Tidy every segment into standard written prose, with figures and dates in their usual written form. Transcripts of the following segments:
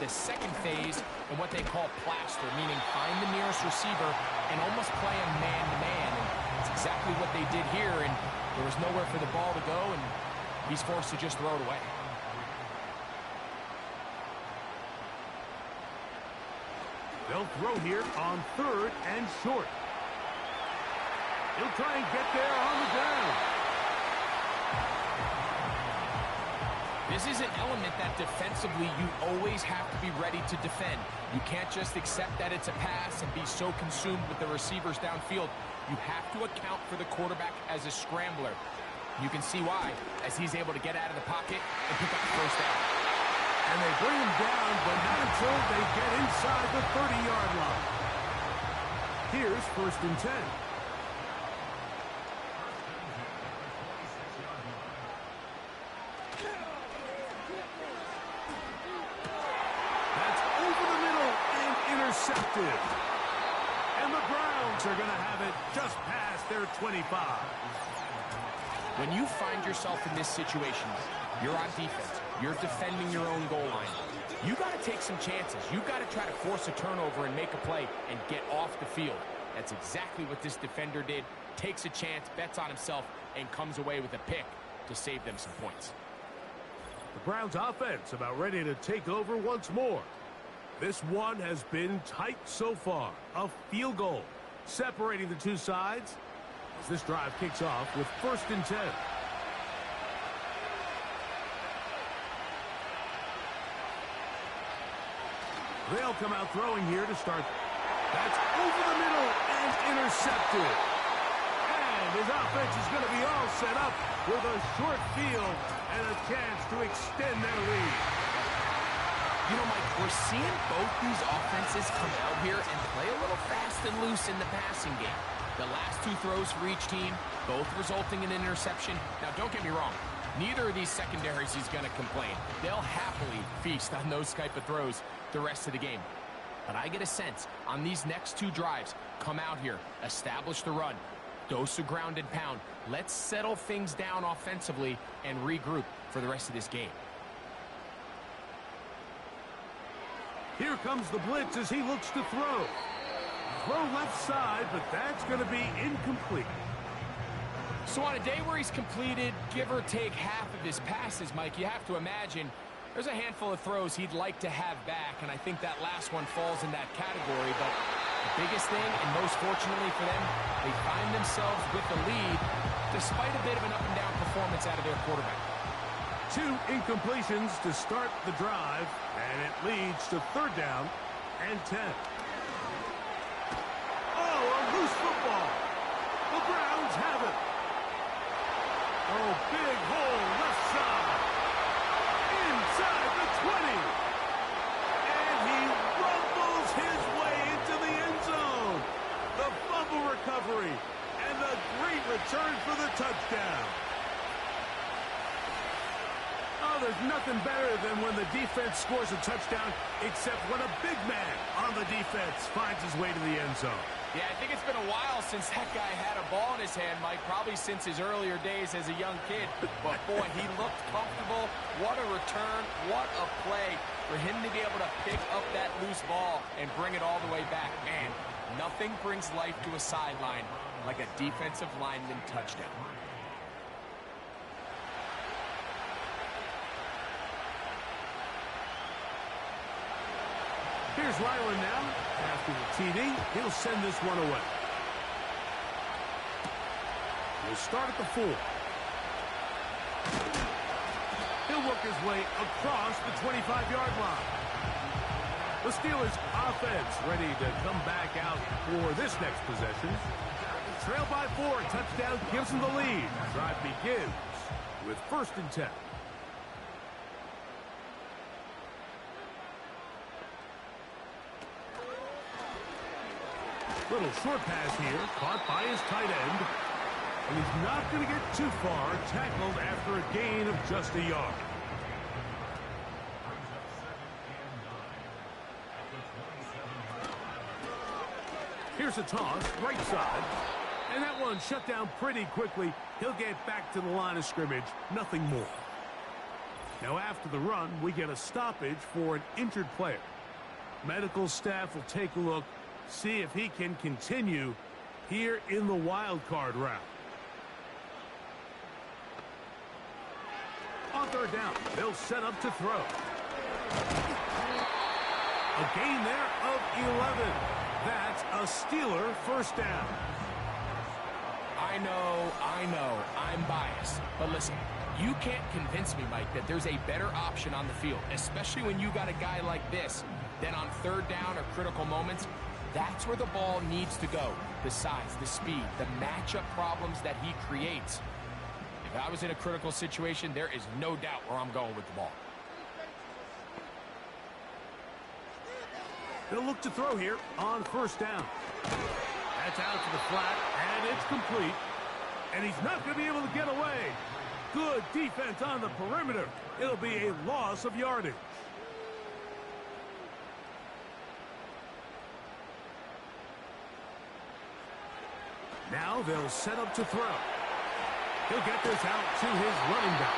the second phase in what they call plaster, meaning find the nearest receiver and almost play a man-to-man. And that's exactly what they did here, and there was nowhere for the ball to go, and he's forced to just throw it away. They'll throw here on 3rd and short. He'll try and get there on the ground. This is an element that defensively you always have to be ready to defend. You can't just accept that it's a pass and be so consumed with the receivers downfield. You have to account for the quarterback as a scrambler. You can see why, as he's able to get out of the pocket and pick up the first down. And they bring him down, but not until they get inside the 30-yard line. Here's 1st and 10. That's over the middle and intercepted. And the Browns are going to have it just past their 25. When you find yourself in this situation, you're on defense. You're defending your own goal line. You got to take some chances. You got to try to force a turnover and make a play and get off the field. That's exactly what this defender did. Takes a chance, bets on himself, and comes away with a pick to save them some points. The Browns offense about ready to take over once more. This one has been tight so far. A field goal separating the two sides as this drive kicks off with 1st and 10. They'll come out throwing here to start. That's over the middle and intercepted. And his offense is going to be all set up with a short field and a chance to extend their lead. You know, Mike, we're seeing both these offenses come out here and play a little fast and loose in the passing game. The last 2 throws for each team, both resulting in an interception. Now, don't get me wrong. Neither of these secondaries is going to complain. They'll happily feast on those type of throws the rest of the game. But I get a sense on these next 2 drives, come out here, establish the run, dose of ground and pound. Let's settle things down offensively and regroup for the rest of this game. Here comes the blitz as he looks to throw. Throw left side, but that's going to be incomplete. So on a day where he's completed, give or take half of his passes, Mike, you have to imagine there's a handful of throws he'd like to have back, and I think that last one falls in that category. But the biggest thing, and most fortunately for them, they find themselves with the lead despite a bit of an up-and-down performance out of their quarterback. 2 incompletions to start the drive, and it leads to 3rd down and 10. Oh, a loose football. The Browns have it. Oh, big hole left side. Inside the 20. And he rumbles his way into the end zone. The fumble recovery and the great return for the touchdown. Oh, there's nothing better than when the defense scores a touchdown, except when a big man on the defense finds his way to the end zone. Yeah, I think it's been a while since that guy had a ball in his hand, Mike, probably since his earlier days as a young kid. But, boy, he looked comfortable. What a return. What a play for him to be able to pick up that loose ball and bring it all the way back. Man, nothing brings life to a sideline like a defensive lineman touchdown. Here's Ryland now. After the TD, he'll send this one away. We'll start at the 4. He'll work his way across the 25-yard line. The Steelers offense ready to come back out for this next possession. Trail by 4, touchdown gives them the lead. Drive begins with 1st and 10. Little short pass here, caught by his tight end. And he's not going to get too far, tackled after a gain of just a yard. Here's a toss, right side. And that one shut down pretty quickly. He'll get back to the line of scrimmage, nothing more. Now after the run, we get a stoppage for an injured player. Medical staff will take a look, see if he can continue here in the wild card round. On third down, they'll set up to throw. A gain there of 11. That's a Steeler first down. I know, I'm biased. But listen, you can't convince me, Mike, that there's a better option on the field, especially when you got a guy like this, then on third down or critical moments, that's where the ball needs to go. The size, the speed, the matchup problems that he creates. If I was in a critical situation, there is no doubt where I'm going with the ball. They'll look to throw here on first down. That's out to the flat, and it's complete. And he's not going to be able to get away. Good defense on the perimeter. It'll be a loss of yardage. Now they'll set up to throw. He'll get this out to his running back.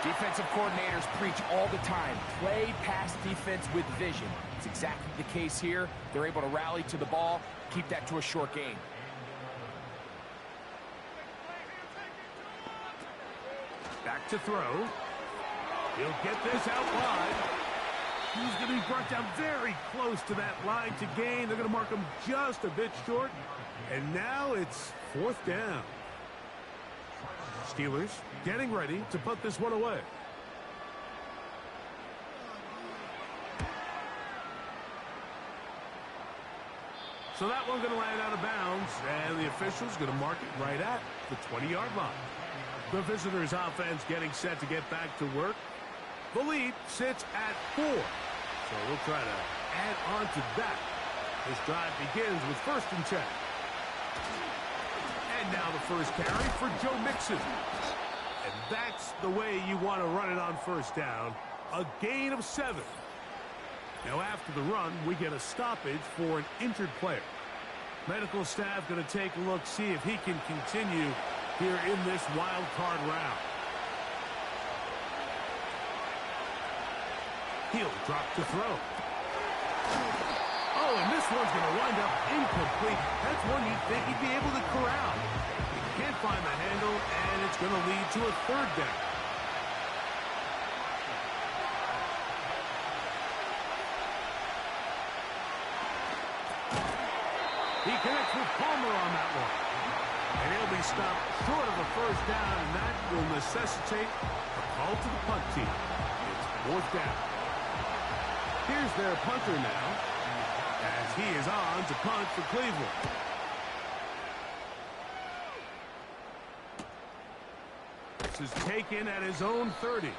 Defensive coordinators preach all the time, play pass defense with vision. It's exactly the case here. They're able to rally to the ball, keep that to a short gain. Back to throw. He'll get this out wide. He's going to be brought down very close to that line to gain. They're going to mark him just a bit short. And now it's fourth down. Steelers getting ready to put this one away. So that one's going to land out of bounds, and the official's going to mark it right at the 20-yard line. The visitors' offense getting set to get back to work. The lead sits at 4. So we'll try to add on to that. This drive begins with 1st and 10. And now the first carry for Joe Mixon. And that's the way you want to run it on first down. A gain of 7. Now after the run, we get a stoppage for an injured player. Medical staff going to take a look, see if he can continue here in this wild card round. He'll drop to throw. Oh, and this one's going to wind up incomplete. That's one you'd think he'd be able to corral. He can't find the handle, and it's going to lead to a third down. He connects with Palmer on that one. And he'll be stopped short of a first down, and that will necessitate a call to the punt team. It's fourth down. Here's their punter now, as he is on to punt for Cleveland. This is taken at his own 30.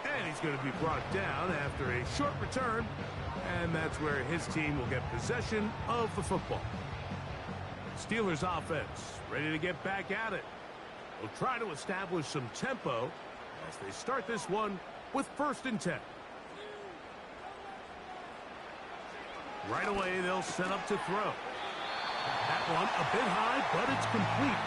And he's going to be brought down after a short return, and that's where his team will get possession of the football. Steelers offense ready to get back at it. They'll try to establish some tempo as they start this one with 1st and 10. Right away, they'll set up to throw. That one a bit high, but it's complete.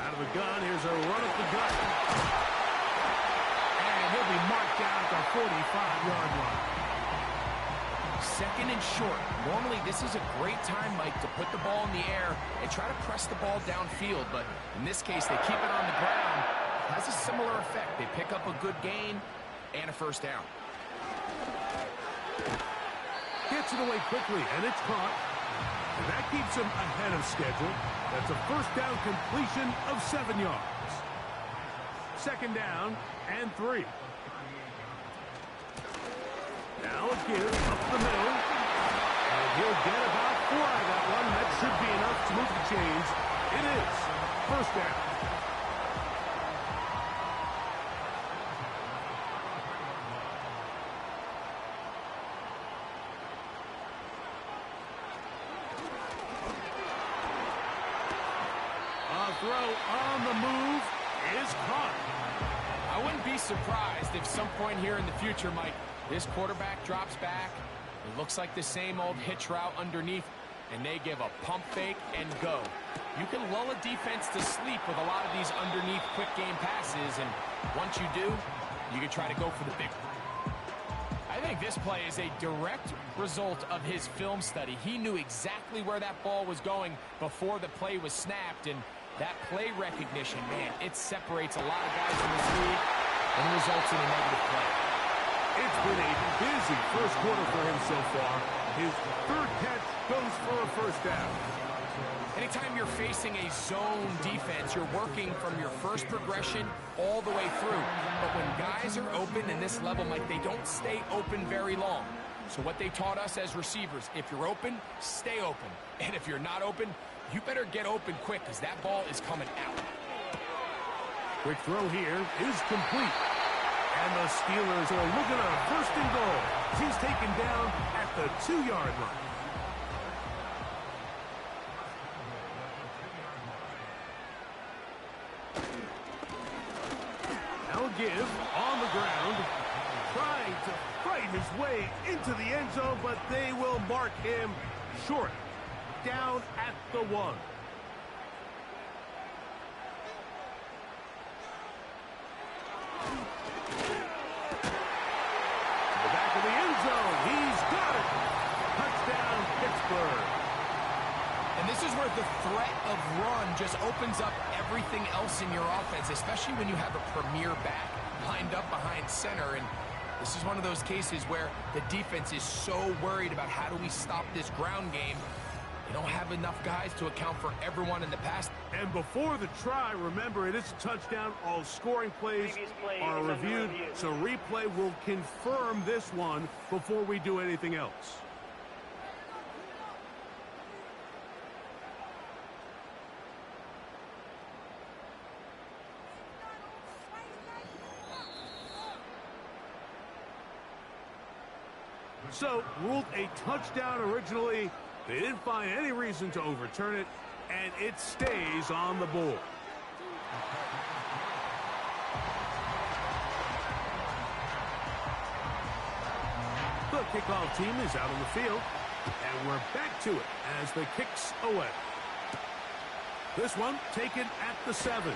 Out of the gun, here's a run up the gut. And he'll be marked down at the 45-yard line. 2nd and short. Normally, this is a great time, Mike, to put the ball in the air and try to press the ball downfield. But in this case, they keep it on the ground. It has a similar effect. They pick up a good gain and a first down. Gets it away quickly, and it's caught. And that keeps him ahead of schedule. That's a first down completion of 7 yards. 2nd down and 3. Now a give up the middle. And he'll get about 4 out of that one. That should be enough to move the chains. It is. First down. A throw on the move is caught. I wouldn't be surprised if some point here in the future, Mike, this quarterback drops back, It looks like the same old hitch route underneath, and they give a pump fake and go. You can lull a defense to sleep with a lot of these underneath quick game passes, and once you do, you can try to go for the big one. I think this play is a direct result of his film study. He knew exactly where that ball was going before the play was snapped, and that play recognition, man, it separates a lot of guys in this league and results in a negative play. It's been a busy first quarter for him so far. His third catch goes for a first down. Anytime you're facing a zone defense, you're working from your first progression all the way through. But when guys are open in this level, Mike, they don't stay open very long. So what they taught us as receivers, if you're open, stay open. And if you're not open, you better get open quick because that ball is coming out. Quick throw here is complete. And the Steelers are looking at a first and goal. He's taken down at the 2-yard line. Now a give on the ground. Trying to fight his way into the end zone, but they will mark him short. Down at the 1. And this is where the threat of run just opens up everything else in your offense, especially when you have a premier back lined up behind center. And this is one of those cases where the defense is so worried about how do we stop this ground game. They don't have enough guys to account for everyone in the pass. And before the try, remember, it is a touchdown. All scoring plays are reviewed, so replay will confirm this one before we do anything else. So, ruled a touchdown originally. They didn't find any reason to overturn it, and it stays on the board. The kickoff team is out on the field, and we're back to it as the kick's away. This one taken at the 7.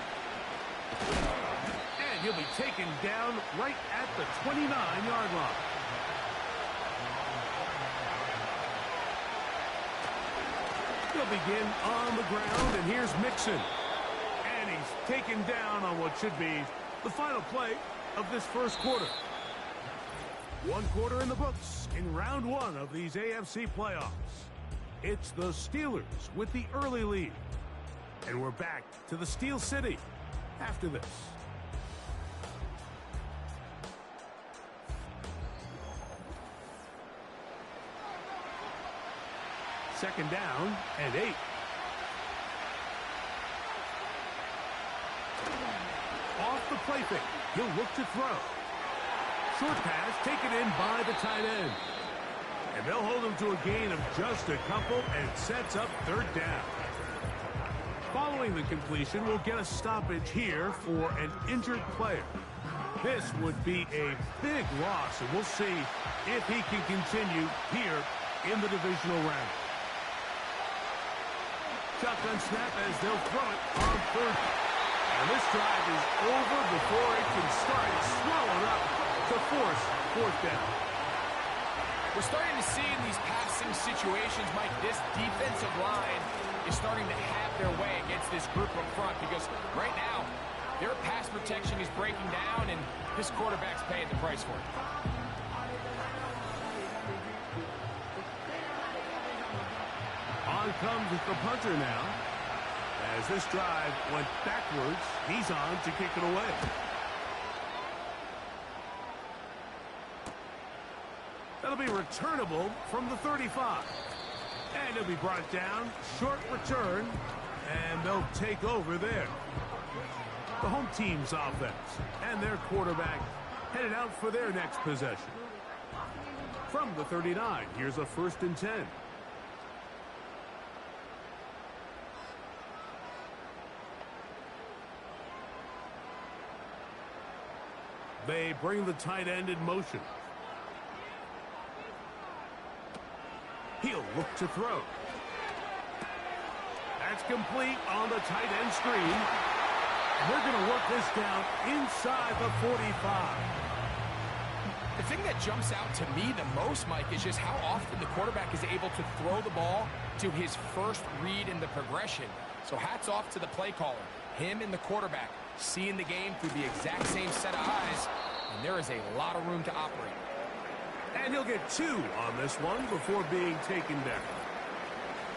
And he'll be taken down right at the 29-yard line. He'll begin on the ground, and here's Mixon. And he's taken down on what should be the final play of this first quarter. One quarter in the books in round 1 of these AFC playoffs. It's the Steelers with the early lead. And we're back to the Steel City after this. Second down and 8. Off the play fake. He'll look to throw. Short pass taken in by the tight end. And they'll hold him to a gain of just a couple, and it sets up third down. Following the completion, we'll get a stoppage here for an injured player. This would be a big loss, and we'll see if he can continue here in the divisional round. Shotgun snap as they'll throw it on third. And this drive is over before it can start. It's swallowed up to force fourth down. We're starting to see in these passing situations, Mike, this defensive line is starting to have their way against this group up front because right now their pass protection is breaking down and this quarterback's paying the price for it. On comes the punter now. As this drive went backwards, he's on to kick it away. That'll be returnable from the 35. And it'll be brought down. Short return. And they'll take over there. The home team's offense and their quarterback headed out for their next possession. From the 39, here's a 1st and 10. They bring the tight end in motion. He'll look to throw. That's complete on the tight end screen. And they're going to work this down inside the 45. The thing that jumps out to me the most, Mike, is just how often the quarterback is able to throw the ball to his first read in the progression. So hats off to the play caller. Him and the quarterback seeing the game through the exact same set of eyes, and there is a lot of room to operate. And he'll get 2 on this one before being taken down.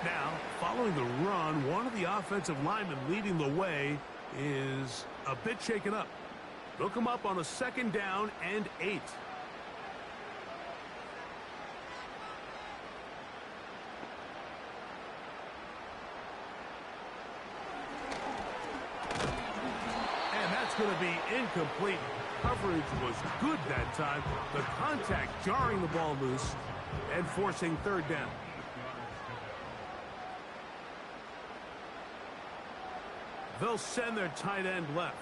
Now, following the run, one of the offensive linemen leading the way is a bit shaken up. They'll come up on a 2nd down and 8. And that's going to be incomplete. Coverage was good that time. The contact jarring the ball loose and forcing 3rd down. They'll send their tight end left.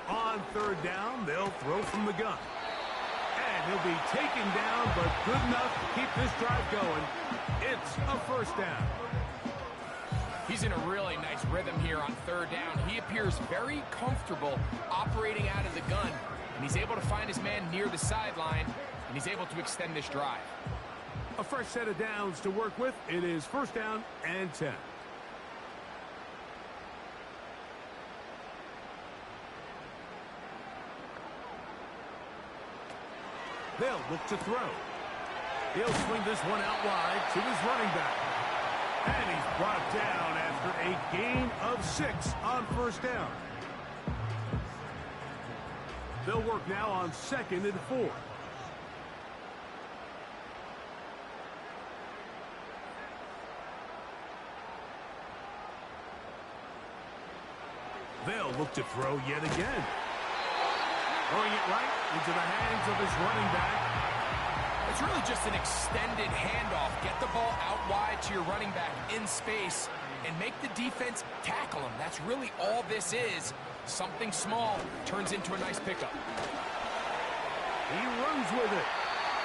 On 3rd down, they'll throw from the gun. And he'll be taken down, but good enough to keep this drive going. It's a 1st down. He's in a really nice rhythm here on 3rd down. He appears very comfortable operating out of the gun, and he's able to find his man near the sideline, and he's able to extend this drive. A fresh set of downs to work with. It is 1st down and 10. They'll look to throw. He'll swing this one out wide to his running back. And he's brought down after a gain of 6 on 1st down. They'll work now on 2nd and 4. They'll look to throw yet again. Throwing it right into the hands of his running back. It's really just an extended handoff. Get the ball out wide to your running back in space and make the defense tackle him. That's really all this is. Something small turns into a nice pickup. He runs with it.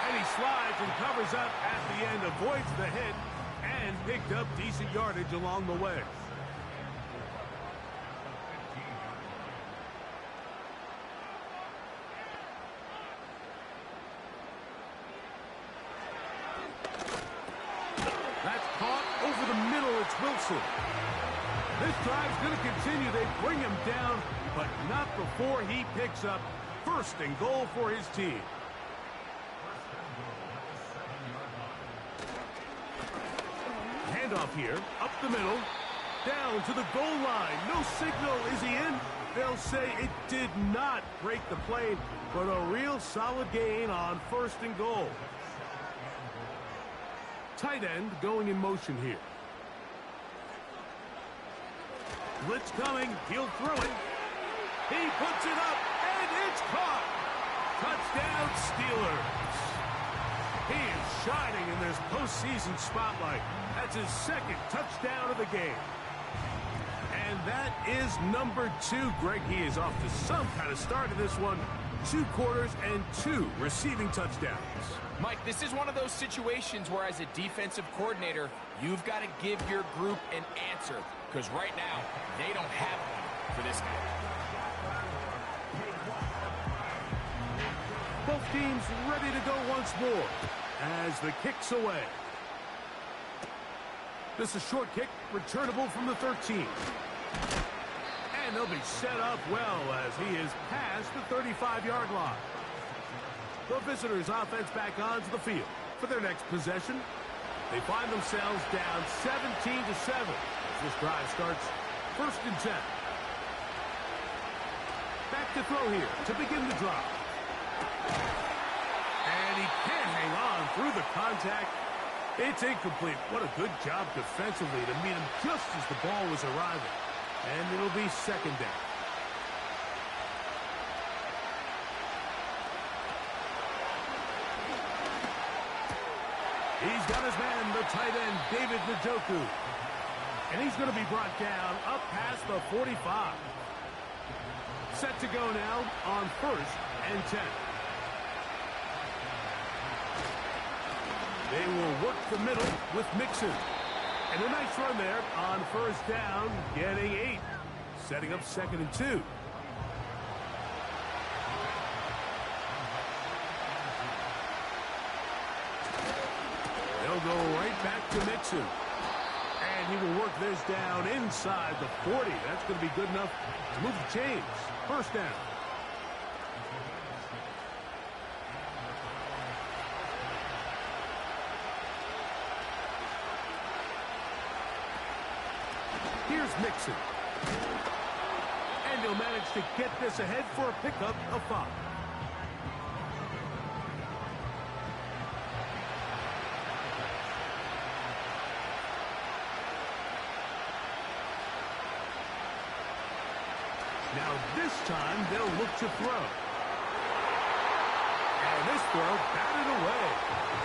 And he slides and covers up at the end, avoids the hit, and picked up decent yardage along the way. That's caught over the middle. It's Wilson. This drive's going to continue. They bring him down, but not before he picks up 1st and goal for his team. Handoff here, up the middle, down to the goal line. No signal. Is he in? They'll say it did not break the plane, but a real solid gain on 1st and goal. Tight end going in motion here. Blitz coming. He'll throw it. He puts it up, and it's caught. Touchdown, Steelers. He is shining in this postseason spotlight. That's his 2nd touchdown of the game. And that is number 2. Greg, he is off to some kind of start in this one. 2 quarters and 2 receiving touchdowns. Mike, this is one of those situations where as a defensive coordinator, you've got to give your group an answer, because right now, they don't have one for this guy. Both teams ready to go once more as the kick's away. This is a short kick, returnable from the 13. And they'll be set up well as he is past the 35-yard line. The visitors' offense back onto the field for their next possession. They find themselves down 17-7 as this drive starts 1st and 10. Back to throw here to begin the drive. And he can't hang on through the contact. It's incomplete. What a good job defensively to meet him just as the ball was arriving. And it'll be 2nd down. He's got his man, the tight end, David Njoku. And he's going to be brought down up past the 45. Set to go now on 1st and 10. They will work the middle with Mixon. And a nice run there on first down, getting 8. Setting up 2nd and 2. They'll go right back to Mixon. And he will work this down inside the 40. That's going to be good enough to move the chains. First down. Here's Mixon. And he'll manage to get this ahead for a pickup of 5. Now this time they'll look to throw. And this throw batted away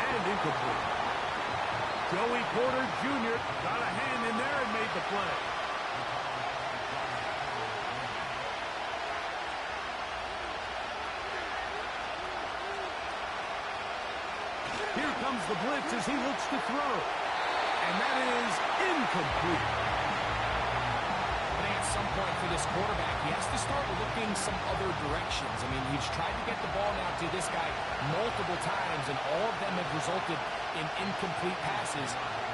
and incomplete. Joey Porter Jr. got a hand in there and made the play. Here comes the blitz as he looks to throw. And that is incomplete. At some point for this quarterback, he has to start looking some other directions. I mean, he's tried to get the ball now to this guy multiple times, and all of them have resulted in incomplete passes.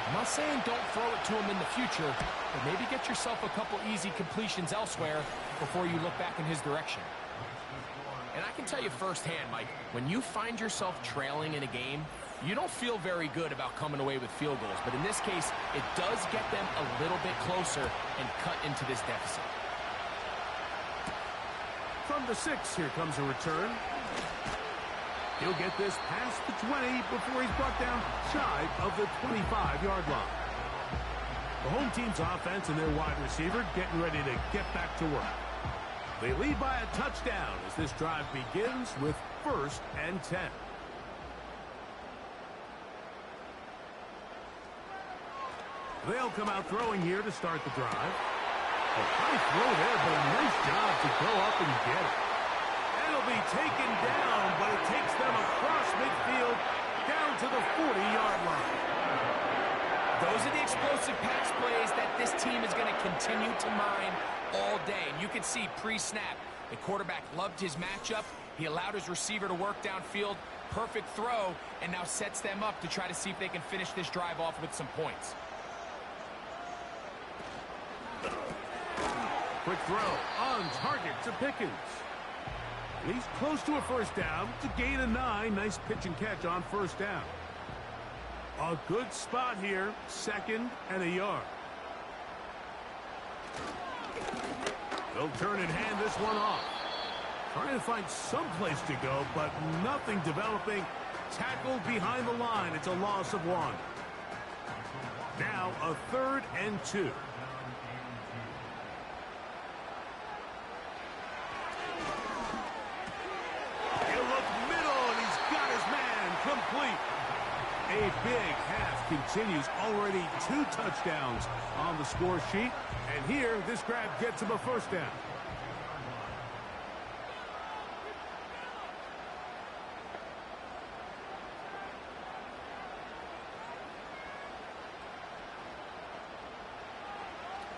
I'm not saying don't throw it to him in the future, but maybe get yourself a couple easy completions elsewhere before you look back in his direction. And I can tell you firsthand, Mike, when you find yourself trailing in a game, you don't feel very good about coming away with field goals. But in this case, it does get them a little bit closer and cut into this deficit. From the 6, here comes a return. He'll get this past the 20 before he's brought down shy of the 25-yard line. The home team's offense and their wide receiver getting ready to get back to work. They lead by a touchdown as this drive begins with 1st and 10. They'll come out throwing here to start the drive. A high throw there, but a nice job to go up and get it. It'll be taken down, but it takes them across midfield down to the 40-yard line. Those are the explosive pass plays that this team is going to continue to mine all day. And you can see pre-snap, the quarterback loved his matchup. He allowed his receiver to work downfield. Perfect throw, and now sets them up to try to see if they can finish this drive off with some points. Quick throw on target to Pickens. He's close to a first down. It's a gain of 9. Nice pitch and catch on first down. A good spot here. 2nd and a yard. They'll turn and hand this one off. Trying to find some place to go, but nothing developing. Tackled behind the line. It's a loss of 1. Now a 3rd and 2. A big half continues. Already 2 touchdowns on the score sheet. And here, this grab gets him a first down.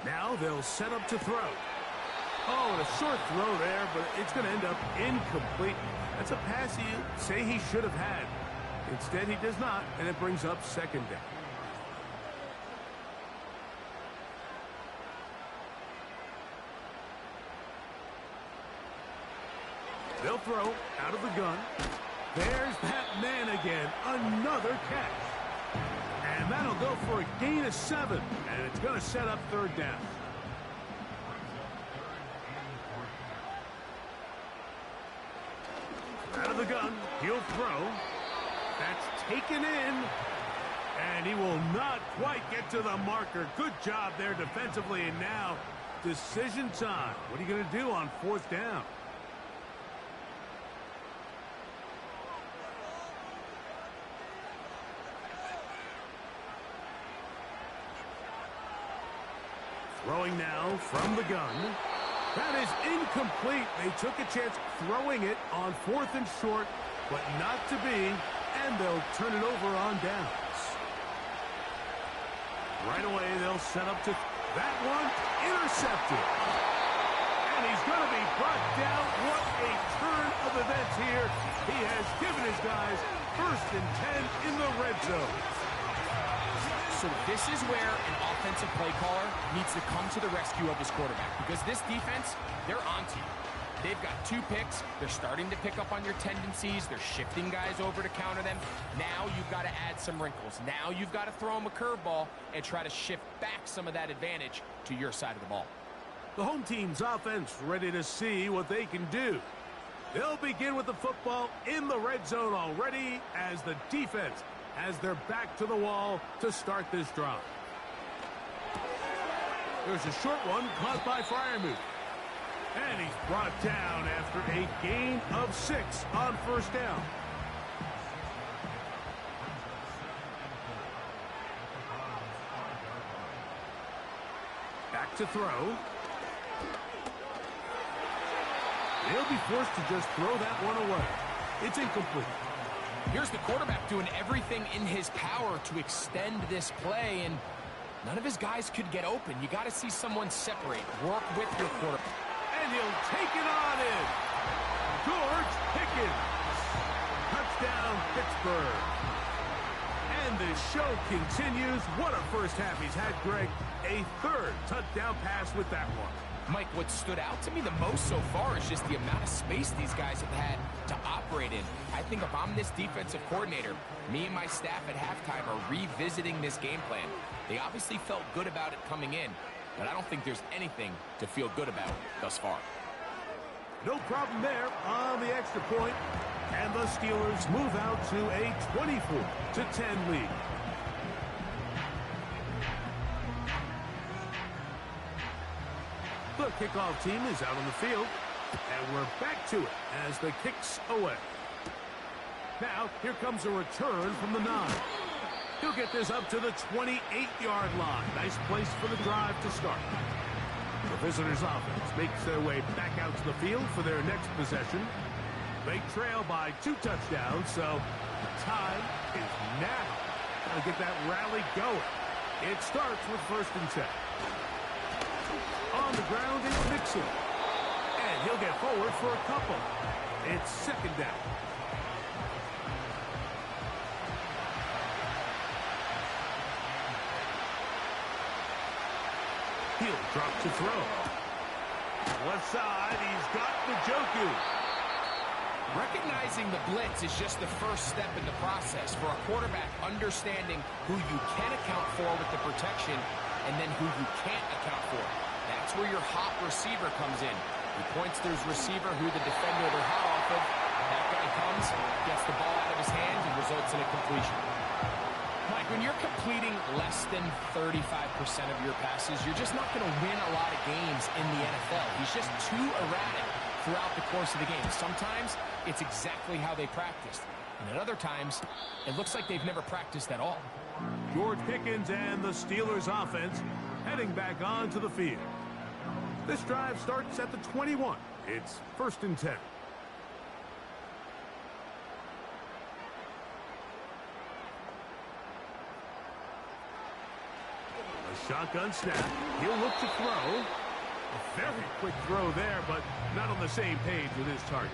Now they'll set up to throw. Oh, and a short throw there, but it's going to end up incomplete. That's a pass you say he should have had. Instead, he does not, and it brings up 2nd down. They'll throw out of the gun. There's that man again. Another catch. And that'll go for a gain of 7, and it's going to set up 3rd down. Out of the gun, he'll throw. That's taken in, and he will not quite get to the marker. Good job there defensively, and now decision time. What are you going to do on 4th down? Throwing now from the gun. That is incomplete. They took a chance throwing it on 4th and short, but not to be. And they'll turn it over on downs. Right away, they'll set up to that one, intercepted. And he's going to be brought down. What a turn of events here. He has given his guys 1st and 10 in the red zone. So this is where an offensive play caller needs to come to the rescue of his quarterback, because this defense, they're onto you. They've got 2 picks. They're starting to pick up on your tendencies. They're shifting guys over to counter them. Now you've got to add some wrinkles. Now you've got to throw them a curveball and try to shift back some of that advantage to your side of the ball. The home team's offense ready to see what they can do. They'll begin with the football in the red zone already as the defense has their back to the wall to start this drive. There's a short one caught by Freiermuth. And he's brought down after a gain of 6 on 1st down. Back to throw. He'll be forced to just throw that one away. It's incomplete. Here's the quarterback doing everything in his power to extend this play, and none of his guys could get open. You got to see someone separate. Work with your quarterback. And he'll take it on in. George Pickens. Touchdown, Pittsburgh. And the show continues. What a first half he's had, Greg. A 3rd touchdown pass with that one. Mike, what stood out to me the most so far is just the amount of space these guys have had to operate in. I think if I'm this defensive coordinator, me and my staff at halftime are revisiting this game plan. They obviously felt good about it coming in, but I don't think there's anything to feel good about thus far. No problem there on the extra point. And the Steelers move out to a 24-10 lead. The kickoff team is out on the field. And we're back to it as the kick's away. Now, here comes a return from the 9. He'll get this up to the 28-yard line. Nice place for the drive to start. The visitors' offense makes their way back out to the field for their next possession. They trail by 2 touchdowns, so the time is now. Got to get that rally going. It starts with 1st and 10. On the ground is Mixon. And he'll get forward for a couple. It's 2nd down. He'll drop to throw. Left side, he's got Njoku. Recognizing the blitz is just the first step in the process for a quarterback, understanding who you can account for with the protection and then who you can't account for. That's where your hot receiver comes in. He points to his receiver who the defender they're hot off of. That guy comes, gets the ball out of his hands, and results in a completion. Mike, when you're completing less than 35% of your passes, you're just not going to win a lot of games in the NFL. He's just too erratic throughout the course of the game. Sometimes it's exactly how they practiced. And at other times, it looks like they've never practiced at all. George Pickens and the Steelers offense heading back onto the field. This drive starts at the 21. It's 1st and 10. A shotgun snap. He'll look to throw. A very quick throw there, but not on the same page with his target.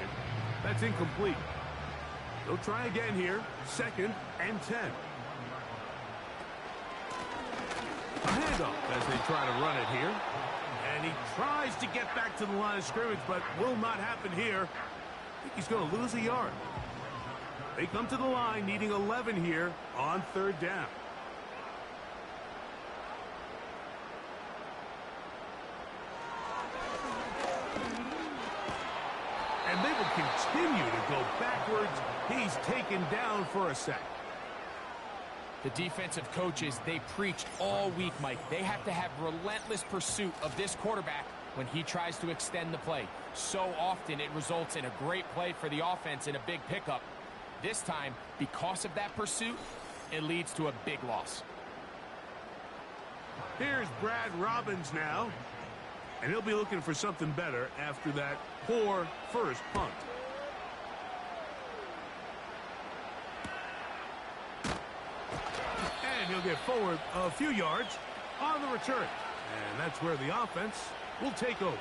That's incomplete. They'll try again here. 2nd and 10. A handoff as they try to run it here. And he tries to get back to the line of scrimmage, but will not happen here. I think he's going to lose a yard. They come to the line needing 11 here on 3rd down. And they will continue to go backwards. He's taken down for a sack. The defensive coaches, they preached all week, Mike. They have to have relentless pursuit of this quarterback when he tries to extend the play. So often it results in a great play for the offense and a big pickup. This time, because of that pursuit, it leads to a big loss. Here's Brad Robbins now. And he'll be looking for something better after that poor first punt. And he'll get forward a few yards on the return. And that's where the offense will take over.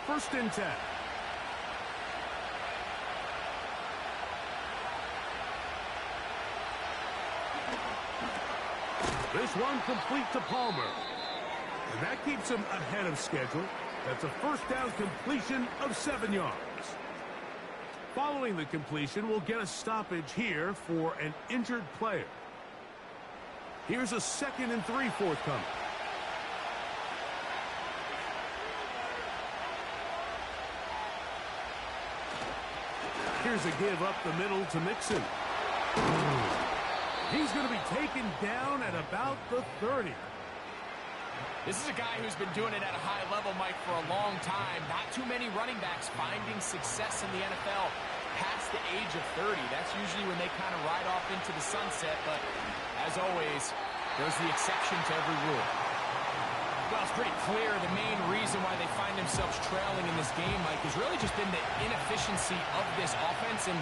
1st and 10. This one complete to Palmer. And that keeps him ahead of schedule. That's a 1st down completion of 7 yards. Following the completion, we'll get a stoppage here for an injured player. Here's a 2nd and 3 forthcoming. Here's a give up the middle to Mixon. He's going to be taken down at about the 30. This is a guy who's been doing it at a high level, Mike, for a long time. Not too many running backs finding success in the NFL past the age of 30. That's usually when they kind of ride off into the sunset, but as always, there's the exception to every rule. Well, it's pretty clear the main reason why they find themselves trailing in this game, Mike, has really just been the inefficiency of this offense and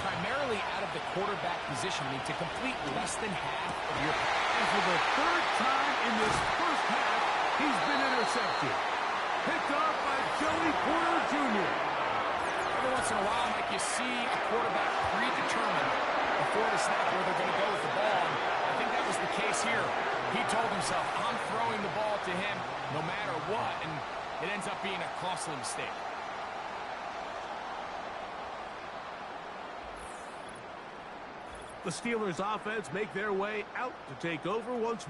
primarily out of the quarterback position. I mean, to complete less than half of your... And for the 3rd time in this first half, he's been intercepted. Picked off by Joey Porter Jr. Every once in a while, Mike, you see a quarterback predetermined before the snap where they're going to go with the ball. And I think that was the case here. He told himself, I'm throwing the ball to him no matter what, and it ends up being a costly mistake. The Steelers offense make their way out to take over once more.